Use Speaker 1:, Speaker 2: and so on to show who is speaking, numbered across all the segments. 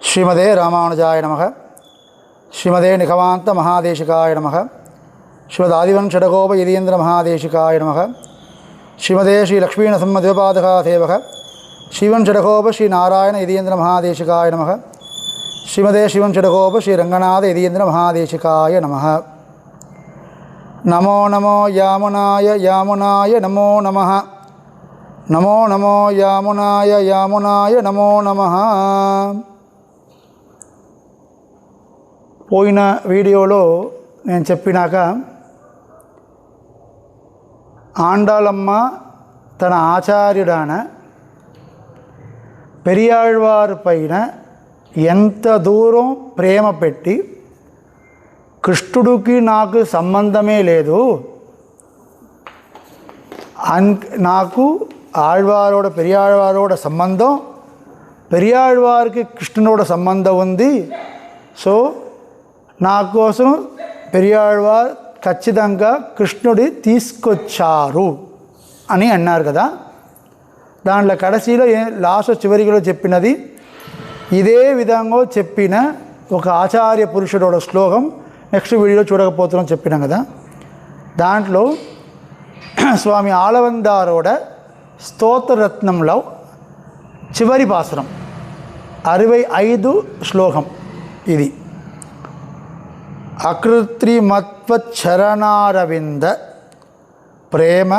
Speaker 1: श्रीमदे रामानुजाय नमः। श्रीमदे निखमांत महादेशिकाय नमः। श्रीमदादिवंश षडगोप यतीन्द्र महादेशिकाय नमः। श्रीमदे श्री लक्ष्मीनरसिंहदेवपादका सेवक श्रीवंश षडगोप श्री नारायण यतीन्द्र महादेशिकाय नमः। श्रीमदे श्रीवंश षडगोप श्री रंगनाथ यतीन्द्र महादेशिकाय नमः। नमो नमो यामुनाय यामुनाय नमो नमः। नमो नमो यामुनाय यामुनाय नमो नमः। పోయిన వీడియోలో నేను చెప్పినాక ఆండాళమ్మ తన ఆచార్యుడాన పెరియాళ్వారు పైన ఎంత దూరం ప్రేమ పెట్టి కృష్ణుడికి నాకు సంబంధమే లేదు, నాకు ఆళ్వారోడ పెరియాళ్వారోడ సంబంధం, పెరియాళ్వారికి కృష్ణుడోడ సంబంధం ఉంది. సో నా కోసం పెరియాళ్వార్ ఖచ్చితంగా కృష్ణుడి తీసుకొచ్చారు అని అన్నారు కదా. దాంట్లో కడసిలో లాస్ట్ చివరిలో చెప్పినది ఇదే విధంగా చెప్పిన ఒక ఆచార్య పురుషుడోட శ్లోకం నెక్స్ట్ వీడియోలో చూడకపోతున్నాం చెప్పినాం కదా. దాంట్లో స్వామి ఆళవందారోడ స్తోత్రరత్నంలో చివరి పాసురం 65 శ్లోకం ఇది. అకృత్రిమత్వచ్చరణారవింద ప్రేమ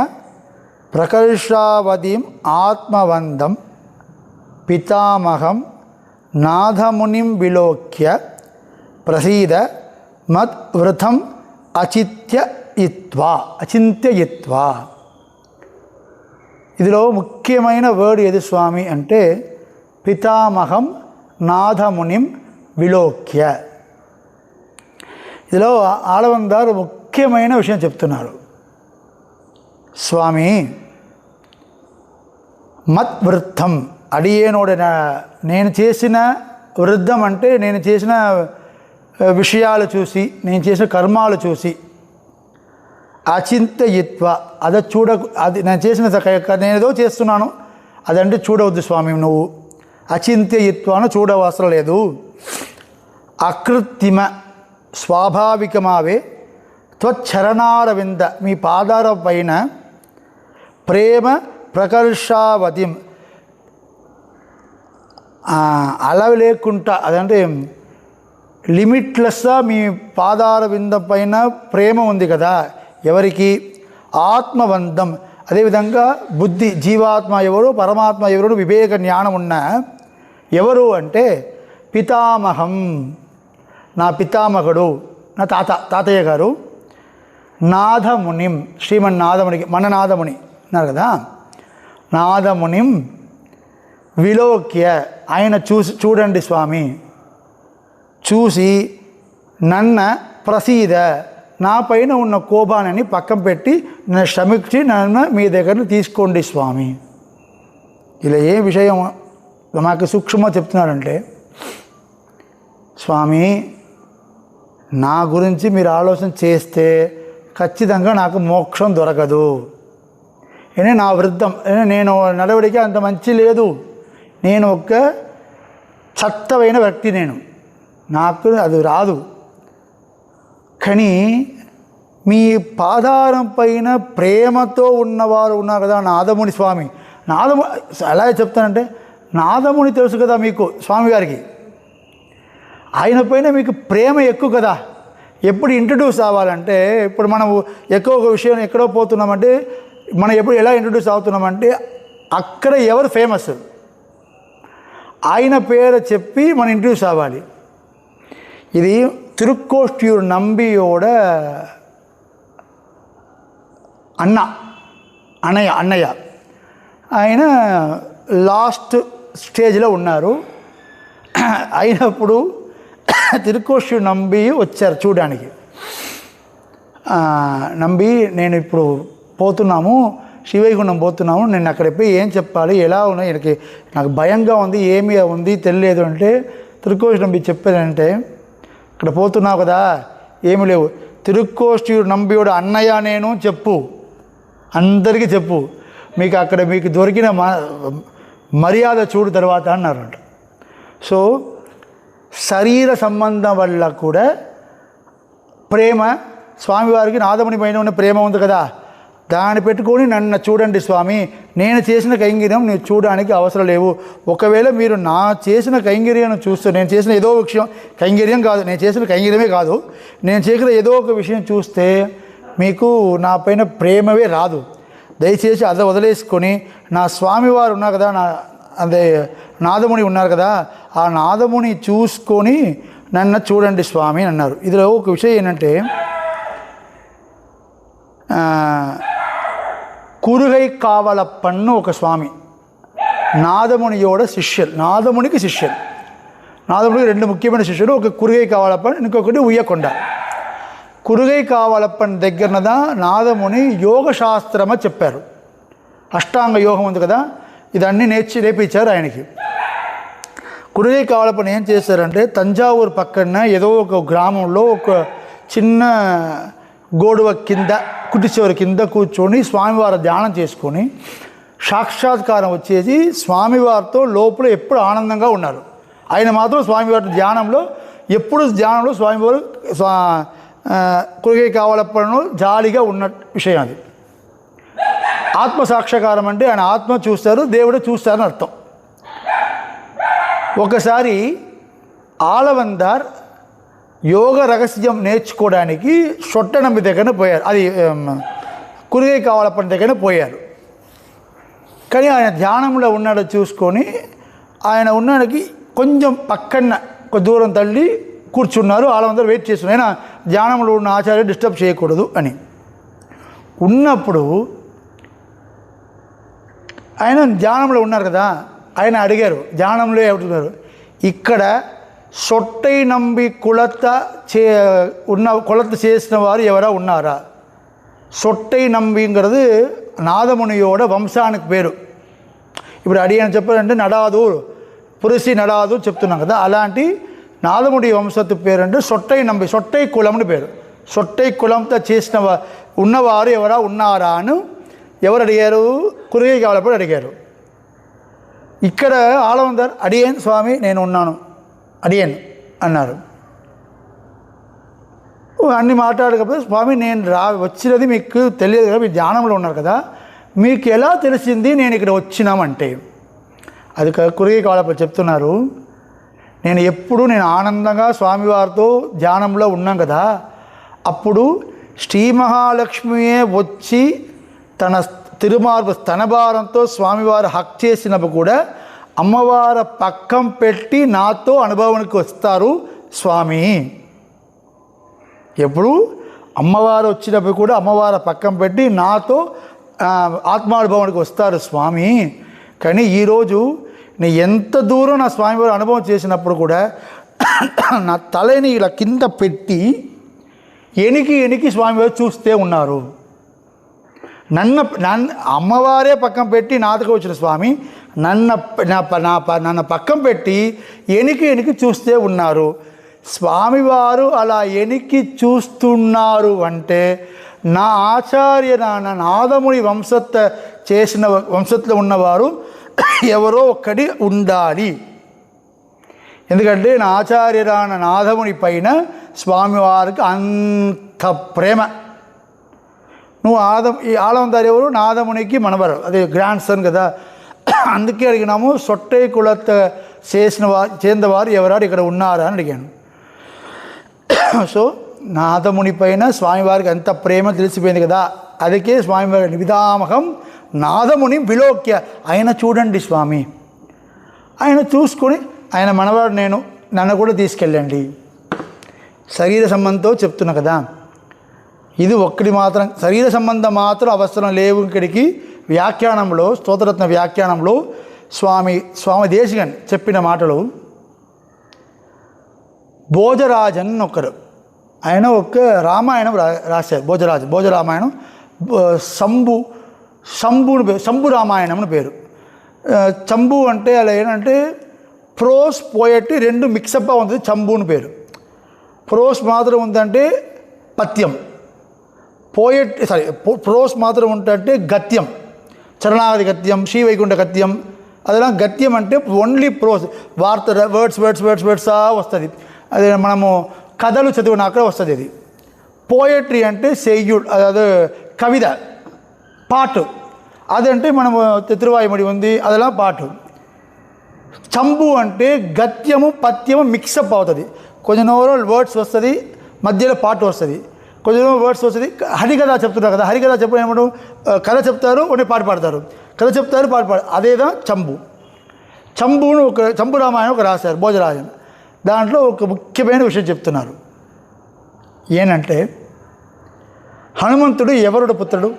Speaker 1: ప్రకర్షావధిం ఆత్మవందం పితామహం నాథమునిం విలోక్య ప్రసీద మద్వృతం అచింత్యయిత్వా. ఇదిలో ముఖ్యమైన వర్డ్ ఏది స్వామి అంటే పితామహం నాథమునిం విలోక్య. ఇదిలో ఆళవందారు ముఖ్యమైన విషయం చెప్తున్నారు. స్వామి మద్వృత్తం అడియేనోడ నేను చేసిన వృద్ధం అంటే నేను చేసిన విషయాలు చూసి, నేను చేసిన కర్మాలు చూసి అచింత్యయిత్వ అది అది నేను చేసిన నేనేదో చేస్తున్నాను అదంటే చూడవద్దు స్వామి, నువ్వు అచింత్యయిత్వాను చూడవసరం లేదు. అకృత్రిమ స్వాభావికమావే త్వచ్చరణారవింద మీ పాదాల పైన ప్రేమ ప్రకర్షావతిం అలవి లేకుండా అదంటే లిమిట్లెస్గా మీ పాదాల వింద పైన ప్రేమ ఉంది కదా. ఎవరికి? ఆత్మవంతం. అదేవిధంగా బుద్ధి జీవాత్మ ఎవరు పరమాత్మ ఎవరు వివేక జ్ఞానం ఉన్న ఎవరు అంటే పితామహం నా పితామహుడు నా తాతయ్య గారు, నాథమునిం శ్రీమన్నాథమునికి మన నాథముని అన్నారు కదా, నాథమునిం విలోక్య ఆయన చూడండి స్వామి, చూసి నన్న ప్రసీద నా పైన ఉన్న కోపాన్ని పక్కన పెట్టి నన్ను క్షమించి నన్ను మీ దగ్గర తీసుకోండి స్వామి. ఇలా ఏ విషయం మాకు సూక్ష్మంగా చెప్తున్నారంటే, స్వామి నా గురించి మీరు ఆలోచన చేస్తే ఖచ్చితంగా నాకు మోక్షం దొరకదు. నా వృద్ధం నేను నడవడికి అంత మంచి లేదు, నేను ఒక చట్టమైన వ్యక్తి, నాకు అది రాదు. కానీ మీ పాదారం పైన ప్రేమతో ఉన్నవారు ఉన్నారు కదా నాదముని స్వామి. ఎలా చెప్తానంటే నాదముని తెలుసు కదా మీకు స్వామివారికి, ఆయన పైన మీకు ప్రేమ ఎక్కువ కదా. ఎప్పుడు ఇంట్రడ్యూస్ అవ్వాలంటే ఇప్పుడు మనం ఎక్కువ ఒక విషయం ఎక్కడో పోతున్నామంటే మనం ఎప్పుడు ఎలా ఇంట్రడ్యూస్ అవుతున్నామంటే అక్కడ ఎవరు ఫేమస్ ఆయన పేరు చెప్పి మనం ఇంట్రడ్యూస్ అవ్వాలి. ఇది తిరుక్కోష్టియూర్ నంబియోడ అన్నయ్య ఆయన లాస్ట్ స్టేజ్లో ఉన్నారు. అయినప్పుడు తిరుక్కోష్టియూర్ నంబి వచ్చారు చూడడానికి. నంబి నేను ఇప్పుడు పోతున్నాము, శ్రీవైకుంఠం పోతున్నాము, నేను అక్కడ పోయి ఏం చెప్పాలి, ఎలా ఉన్నాయి, నాకు భయంగా ఉంది, ఏమి ఉంది తెలియలేదు అంటే తిరుక్కోష్టియూర్ నంబి చెప్పారంటే, ఇక్కడ పోతున్నావు కదా ఏమి లేవు, తిరుక్కోష్టియూర్ నంబియోడు అన్నయ్య నేను చెప్పు, అందరికీ చెప్పు, మీకు అక్కడ మీకు దొరికిన మర్యాద చూడు తర్వాత అన్నారంట. సో శరీర సంబంధం వల్ల కూడా ప్రేమ, స్వామివారికి నాదముని పైన ఉన్న ప్రేమ ఉంది కదా, దాన్ని పెట్టుకొని నన్ను చూడండి స్వామి, నేను చేసిన కైంకర్యం ನೀವು చూడడానికి అవసరం లేవు. ఒకవేళ మీరు నా చేసిన కైంకర్యం చూస్తూ, నేను చేసిన ఏదో విషయం, కైంకర్యం కాదు, నేను చేసిన కైంకర్యమే కాదు, నేను చేసిన ఏదో ఒక విషయం చూస్తే మీకు నా పైన ప్రేమవే రాదు. దయచేసి అది వదిలేసుకొని నా స్వామివారు ఉన్నారు కదా, అదే నాదముని ఉన్నారు కదా, ఆ నాదముని చూసుకొని నన్ను చూడండి స్వామి అన్నారు. ఇదిలో ఒక విషయం ఏంటంటే, కురుగై కావలప్పన్ను ఒక స్వామి, నాదమునియోడ శిష్యులు, నాదమునికి శిష్యులు, నాదమునికి రెండు ముఖ్యమైన శిష్యులు, ఒక కురుగై కావలప్పన్, ఇంకొకటి ఉయ్యకొండ. కురుగై కావలప్పన్ దగ్గరనదా నాదముని యోగశాస్త్రమ చెప్పారు. అష్టాంగ యోగం ఉంది కదా, ఇదన్నీ నేర్పించారు ఆయనకి. కురుగై కావలప్పన్ ఏం చేశారంటే, తంజావూరు పక్కన ఏదో ఒక గ్రామంలో ఒక చిన్న గోడువ కింద, కుటి చివరి కింద కూర్చొని స్వామివారి ధ్యానం చేసుకొని సాక్షాత్కారం వచ్చేసి స్వామివారితో లోపల ఎప్పుడు ఆనందంగా ఉన్నారు. ఆయన మాత్రం స్వామివారి ధ్యానంలో ఎప్పుడు ధ్యానంలో స్వామివారు కురుగై కావలప్పను జాలిగా ఉన్న విషయం అది. ఆత్మసాక్షాత్కారం అంటే ఆయన ఆత్మ చూస్తారు, దేవుడు చూస్తారని అర్థం. ఒకసారి ఆలవందార్ యోగ రహస్యం నేర్చుకోవడానికి సొట్టనంబి దగ్గర పోయారు, అది కురుగై కావలప్పని దగ్గర పోయారు. కానీ ఆయన ధ్యానంలో ఉన్నాడో చూసుకొని ఆయన ఉన్నానికి కొంచెం పక్కన కొంచెం దూరం తల్లి కూర్చున్నారు. ఆలవందరూ వెయిట్ చేస్తున్నారు, ఆయన ధ్యానంలో ఉన్న ఆచార్య డిస్టర్బ్ చేయకూడదు అని. ఉన్నప్పుడు ఆయన ధ్యానంలో ఉన్నారు కదా, ఆయన అడిగారు, ధ్యానంలో ఏమంటున్నారు, ఇక్కడ సొట్టై నంబి కొలత చేసిన వారు ఎవరా ఉన్నారా? సొట్టై నంబిங்கிறது నాదమునియోడ వంశానికి పేరు. ఇప్పుడు అడిగాను చెప్పారంటే నడాదూర్, పురుషి నడాదూర్ చెప్తున్నాం కదా, అలాంటి నాదముడి వంశత్తు పేరు అంటే సొట్టై నంబి, సొట్టై కులంని పేరు. సొట్టై కులంతో చేసిన ఉన్నవారు ఎవరా ఉన్నారా అని ఎవరు అడిగారు? కురుగై కావలప్పని అడిగారు. ఇక్కడ ఆలవందర్ అడిగాను స్వామి, నేను ఉన్నాను, అడిగాను అన్నారు. అన్ని మాట్లాడకపోతే, స్వామి నేను వచ్చినది మీకు తెలియదు కదా, మీరు ధ్యానంలో ఉన్నారు కదా, మీకు ఎలా తెలిసింది నేను ఇక్కడ వచ్చినామంటే? అది కురుగై కావలప్పని చెప్తున్నారు, నేను ఆనందంగా స్వామివారితో ధ్యానంలో ఉన్నాం కదా, అప్పుడు శ్రీ మహాలక్ష్మియే వచ్చి తన తిరుమార్పు స్తనభారంతో స్వామివారు హక్ చేసినప్పుడు కూడా అమ్మవారి పక్కం పెట్టి నాతో అనుభవానికి వస్తారు స్వామి. ఎప్పుడు అమ్మవారు వచ్చినప్పుడు కూడా అమ్మవారి పక్కం పెట్టి నాతో ఆత్మానుభవానికి వస్తారు స్వామి. కానీ ఈరోజు నేను ఎంత దూరం నా స్వామివారి అనుభవం చేసినప్పుడు కూడా నా తలని ఇలా కింద పెట్టి ఎనికి స్వామివారు చూస్తే ఉన్నారు. నన్ను అమ్మవారే పక్కన పెట్టి నాతకు వచ్చిన స్వామి నన్ను పక్కన పెట్టి ఎనికి చూస్తే ఉన్నారు. స్వామివారు అలా ఎనికి చూస్తున్నారు అంటే నా ఆచార్య నాదముని వంశత్లో ఉన్నవారు ఎవరో ఒక్కడి ఉండాలి. ఎందుకంటే నా ఆచార్య నాదముని పైన స్వామివారికి అంత ప్రేమ. నువ్వు ఈ ఆలవందారు ఎవరు? నాదమునికి మనవరు, అదే గ్రాండ్ సన్ కదా. అందుకే అడిగినాము, సొట్టై కులత చేసినవారు ఎవరారు ఇక్కడ ఉన్నారా అని అడిగాను. సో నాదముని పైన స్వామివారికి ఎంత ప్రేమ తెలిసిపోయింది కదా, అందుకే స్వామివారి నివిదామహం నాదముని విలోక్య, ఆయన చూడండి స్వామి, ఆయన చూసుకొని ఆయన మనవాడు నన్ను కూడా తీసుకెళ్ళండి. శరీర సంబంధంతో చెప్తున్నా కదా, ఇది ఒక్కటి మాత్రం, శరీర సంబంధం మాత్రం అవసరం లేవు. ఇక్కడికి వ్యాఖ్యానంలో, స్తోత్రరత్న వ్యాఖ్యానంలో స్వామి దేశికన్ చెప్పిన మాటలు, భోజరాజన్ ఒకరు, ఆయన ఒక రామాయణం రాశారు, భోజరామాయణం, శంభు రామాయణం అని పేరు. చంబు అంటే అలా ఏంటంటే ప్రోస్ పోయట్టి రెండు మిక్సప్గా ఉంటుంది, చంబుని పేరు. ప్రోస్ మాత్రం ఉందంటే పద్యం, ప్రోస్ మాత్రం ఉంటే గద్యం, చరణాగతి గద్యం, శ్రీవైకుంఠ గద్యం, అదేలా గద్యం అంటే ఓన్లీ ప్రోస్, వార్త వర్డ్సా వస్తుంది. అదే మనము కథలు చదివినాక వస్తుంది. అది పోయట్రీ అంటే సెయ్యుడు, అదే కవిత పాటు, అదంటే మనము తిరువాయిమడి ఉంది అదెలా పాటు. చంబు అంటే గద్యము పద్యము మిక్సప్ అవుతుంది. కొంచెం వర్డ్స్ వస్తుంది, మధ్యలో పాటు వస్తుంది, కొంచెం వర్డ్స్ వస్తుంది. హరికథ చెప్తున్నారు కదా, హరికథ చెప్పినప్పుడు కథ చెప్తారు, కొన్ని పాట పాడతారు, కథ చెప్తారు, పాట పాడు, అదేదా చంబు. చంబును ఒక చంబు రామాయణం ఒక రాశారు భోజరాజన్. దాంట్లో ఒక ముఖ్యమైన విషయం చెప్తున్నారు. ఏనంటే హనుమంతుడు ఎవరుడు పుత్రుడు?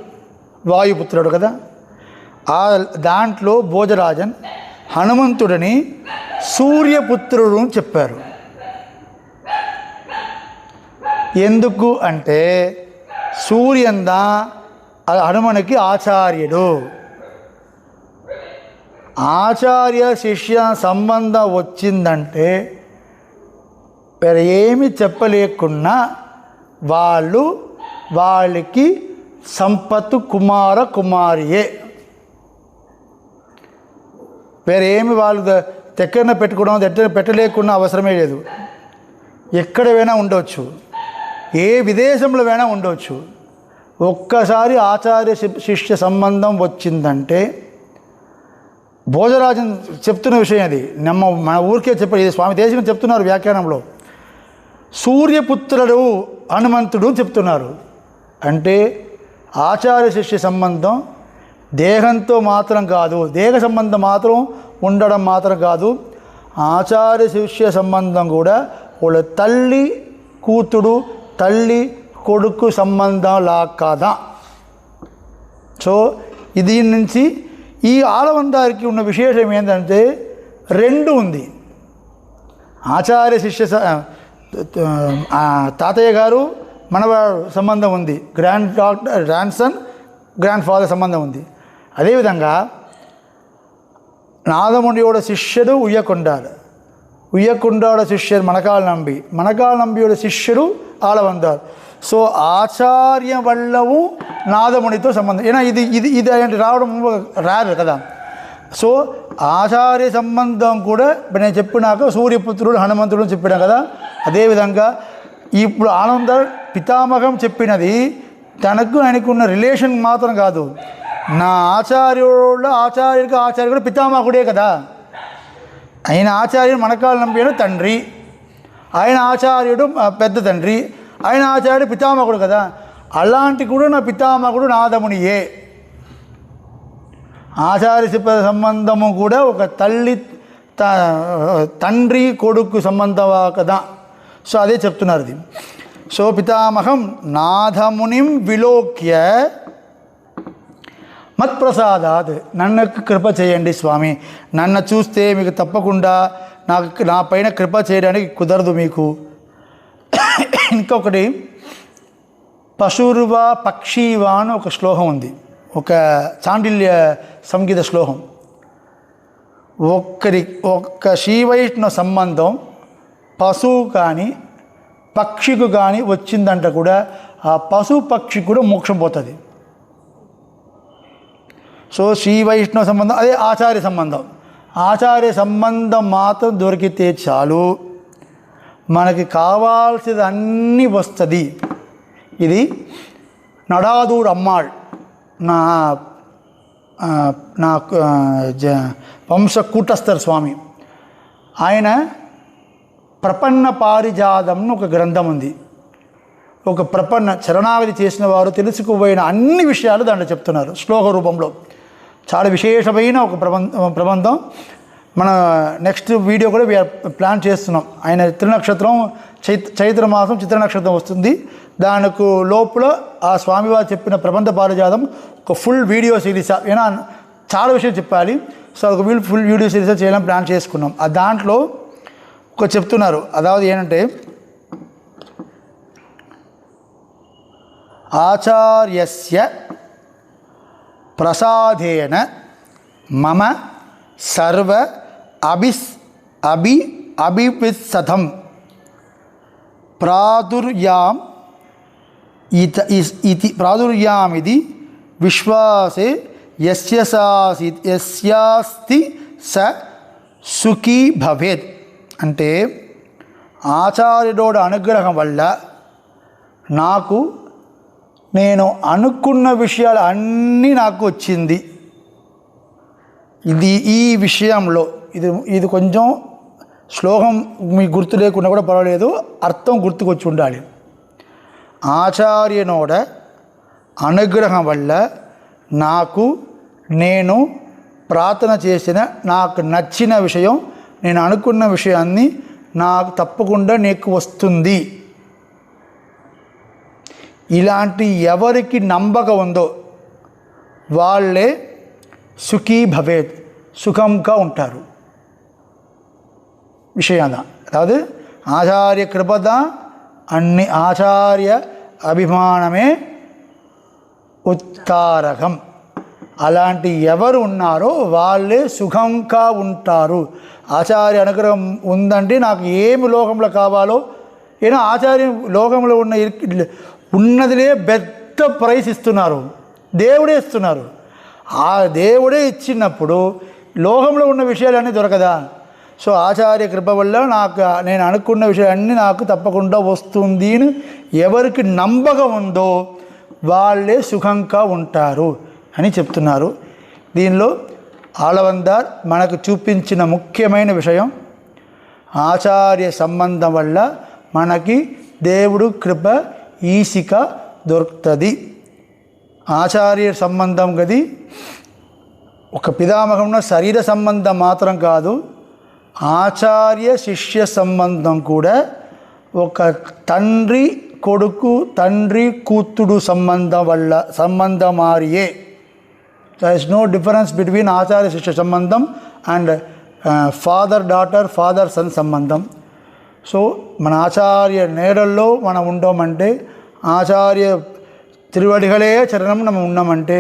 Speaker 1: వాయుపుత్రుడు కదా. దాంట్లో భోజరాజన్ హనుమంతుడిని సూర్యపుత్రుడు అని చెప్పారు. ఎందుకు అంటే సూర్యందా హనుమనికి ఆచార్యుడు. ఆచార్య శిష్య సంబంధం వచ్చిందంటే వేరే ఏమి చెప్పలేకున్నా వాళ్ళకి సంపత్తు కుమారియే. వేరే ఏమి వాళ్ళు దగ్గర పెట్టుకోవడం, దగ్గర పెట్టలేకున్నా అవసరమే లేదు. ఎక్కడైనా ఉండవచ్చు, ఏ విదేశంలో అయినా ఉండవచ్చు. ఒక్కసారి ఆచార్య శిష్య సంబంధం వచ్చిందంటే భోజరాజన్ చెప్తున్న విషయం అది, మన ఊరికే చెప్పారు, ఇది స్వామి దేశం చెప్తున్నారు వ్యాఖ్యానంలో. సూర్యపుత్రుడు హనుమంతుడు చెప్తున్నారు. అంటే ఆచార్య శిష్య సంబంధం దేహంతో మాత్రం కాదు, దేహ సంబంధం మాత్రం ఉండడం మాత్రం కాదు, ఆచార్య శిష్య సంబంధం కూడా వాళ్ళ తల్లి కూతుడు, తల్లి కొడుకు సంబంధం లా కాదా. సో దీని నుంచి ఈ ఆలవందారికి ఉన్న విశేషం ఏంటంటే రెండు ఉంది. ఆచార్య శిష్య తాతయ్య గారు మనవాడు సంబంధం ఉంది, గ్రాండ్ సన్ గ్రాండ్ ఫాదర్ సంబంధం ఉంది. అదేవిధంగా నాదమునియోட శిష్యుడు ఉయ్యకొండాడ శిష్యుడు మణకాల నంబియోడ శిష్యుడు ఆలవందారు. సో ఆచార్య వల్లవు నాదమునితో సంబంధం. ఏనా ఇది అంటే రావడం రాదు కదా. సో ఆచార్య సంబంధం కూడా నేను చెప్పినాక సూర్యపుత్రుడు హనుమంతుడు చెప్పినా కదా. అదేవిధంగా ఇప్పుడు ఆనందర్ పితామహం చెప్పినది తనకు ఆయనకున్న రిలేషన్ మాత్రం కాదు, నా ఆచార్యుడు పితామహుడే కదా. ఆయన ఆచార్యుడు మణకాల నంబియుడు తండ్రి, ఆయన ఆచార్యుడు పెద్ద తండ్రి, ఆయన ఆచార్యుడు పితామహుడు కదా. అలాంటి కూడా నా పితామహుడు నాదమునియే. ఆచార్య సంబంధము కూడా ఒక తండ్రి కొడుకు సంబంధం కదా. సో అదే చెప్తున్నారు ఇది. సో పితామహం నాథమునిం విలోక్య మత్ప్రసాదాత్, నన్ను కృప చేయండి స్వామి, నన్ను చూస్తే మీకు తప్పకుండా నా పైన కృప చేయడానికి కుదరదు మీకు. ఇంకొకటి పశుర్వా పక్షీవా అని ఒక శ్లోకం ఉంది, ఒక చాండిల్య సంగీత శ్లోకం. ఒక్క శ్రీవైష్ణవ సంబంధం పశువు కానీ పక్షికు కానీ వచ్చిందంట కూడా ఆ పశు పక్షి కూడా మోక్షం పోతుంది. సో శ్రీవైష్ణవ సంబంధం అదే ఆచార్య సంబంధం మాత్రం దొరికితే చాలు, మనకి కావాల్సింది అన్నీ వస్తుంది. ఇది నడాదూర్ అమ్మాళ్ నా వంశ కూటస్థర్ స్వామి, ఆయన ప్రపన్న పారిజాతంను ఒక గ్రంథం ఉంది. ఒక శరణాగతి చేసిన వారు తెలుసుకుపోయిన అన్ని విషయాలు దాంట్లో చెప్తున్నారు శ్లోక రూపంలో. చాలా విశేషమైన ఒక ప్రబంధం. మన నెక్స్ట్ వీడియో కూడా ప్లాన్ చేస్తున్నాం. ఆయన త్రినక్షత్రం చైత్ర మాసం చిత్ర నక్షత్రం వస్తుంది, దానికి లోపల ఆ స్వామివారు చెప్పిన ప్రబంధ పారిజాతం ఒక ఫుల్ వీడియో సిరీస్, ఏనా చాలా విషయం చెప్పాలి. సో ఒక ఫుల్ వీడియో సిరీస్ చేయాలని ప్లాన్ చేసుకున్నాం. ఆ దాంట్లో ఒక చెప్తున్నారు, అதாவது ఏంటంటే ఆచార్యస్య ప్రసాదేన మమ సర్వ అభివిత్సతం ప్రాదుర్యామిది విశ్వాసే యస్యాస్తి స సుఖీ భవేత్. అంటే ఆచార్యుడోడు అనుగ్రహం వల్ల నాకు నేను అనుకున్న విషయాలు అన్నీ నాకు వచ్చింది. ఈ విషయంలో ఇది కొంచెం శ్లోకం మీకు గుర్తు లేకుండా కూడా పర్వాలేదు, అర్థం గుర్తుకొచ్చి ఉండాలి. ఆచార్యనోడ అనుగ్రహం వల్ల నాకు నేను ప్రార్థన చేసిన నాకు నచ్చిన విషయం, నేను అనుకున్న విషయాన్ని నాకు తప్పకుండా నీకు వస్తుంది. ఇలాంటి ఎవరికి నమ్మకం ఉందో వాళ్ళే సుఖీ భవేత్, సుఖంగా ఉంటారు. விஷயம் தான். அதாவது ஆச்சாரிய கிருபை தான் அன்னி ஆச்சாரிய అభిమానమే ఉత్తారకం. అలాంటి ఎవరు ఉన్నారో వాళ్ళే సుఖంగా ఉంటారు. ఆచార్య అనుగ్రహం ఉందంటే నాకు ఏమి లోకంలో కావాలో, ఏదో ఆచార్య లోకంలో ఉన్నదిలే పెద్ద ప్రైస్ ఇస్తున్నారు, దేవుడే ఇస్తున్నారు. ఆ దేవుడే ఇచ్చినప్పుడు లోకంలో ఉన్న విషయాలన్నీ దొరకదా? సో ఆచార్య కృప వల్ల నేను అనుకున్న విషయాలన్నీ నాకు తప్పకుండా వస్తుంది అని ఎవరికి నమ్మకం ఉందో వాళ్ళే సుఖంగా ఉంటారు అని చెప్తున్నారు. దీనిలో ఆళవందార్ మనకు చూపించిన ముఖ్యమైన విషయం, ఆచార్య సంబంధం వల్ల మనకి దేవుడు కృప ఈసిక దొరుకుతుంది. ఆచార్య సంబంధం గది ఒక పితామహంలో శరీర సంబంధం మాత్రం కాదు, ఆచార్య శిష్య సంబంధం కూడా ఒక తండ్రి కొడుకు తండ్రి కూతుడు సంబంధం మారియే. There is no difference between ఆచార్య శిష్య సంబంధం and father daughter father son సంబంధం. సో మన ఆచార్య నేడల్లో మనం ఉండమంటే, ఆచార్య తిరువడిగలే చరణం మనం ఉన్నామంటే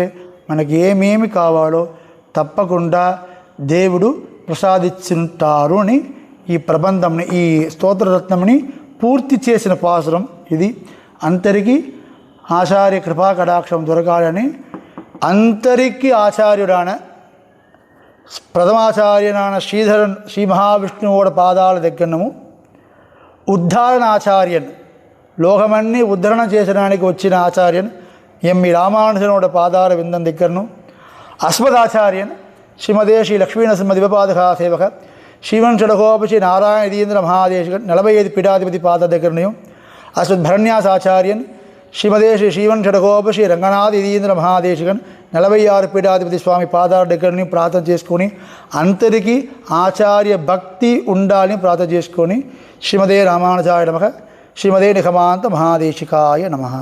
Speaker 1: మనకి ఏమేమి కావాలో తప్పకుండా దేవుడు ప్రసాదించుంటారు అని ఈ ప్రబంధంని, ఈ స్తోత్రరత్నంని పూర్తి చేసిన పాసురం ఇది. అందరికీ ఆచార్య కృపా కటాక్షం దొరకాలని, అందరికీ ఆచార్యుడాన ప్రథమాచార్యనాన శ్రీ మహావిష్ణువుడ పాదాల దగ్గరనము, ఉద్ధరణ ఆచార్యన్ లోకమన్నీ ఉద్ధరణ చేసడానికి వచ్చిన ఆచార్యన్ ఎమ్మి రామానుజనుడ పాదాల విందం దగ్గరను, అస్మదాచార్యన్ శ్రీమదే శ్రీ లక్ష్మీనరసింహ దివపాదకా సేవక శ్రీవన్ షడకోపశ్రీ నారాయణ యతీంద్ర మహాదేశికన్ 45 పీఠాధిపతి పాద దగ్గరను, అస్మద్భరణ్యాసాచార్యన్ శ్రీమదే శ్రీవన్ షడకోపశ్రీ రంగనాథ యతీంద్ర మహాదేశికన్ 46 పీఠాధిపతి స్వామి పాదాల దగ్గరని ప్రార్థన చేసుకొని, అందరికీ ఆచార్య భక్తి ఉండాలని ప్రార్థన చేసుకొని, శ్రీమదే రామానుజాయ నమః, శ్రీమదే నిఖమాంత మహాదేశికాయ నమః.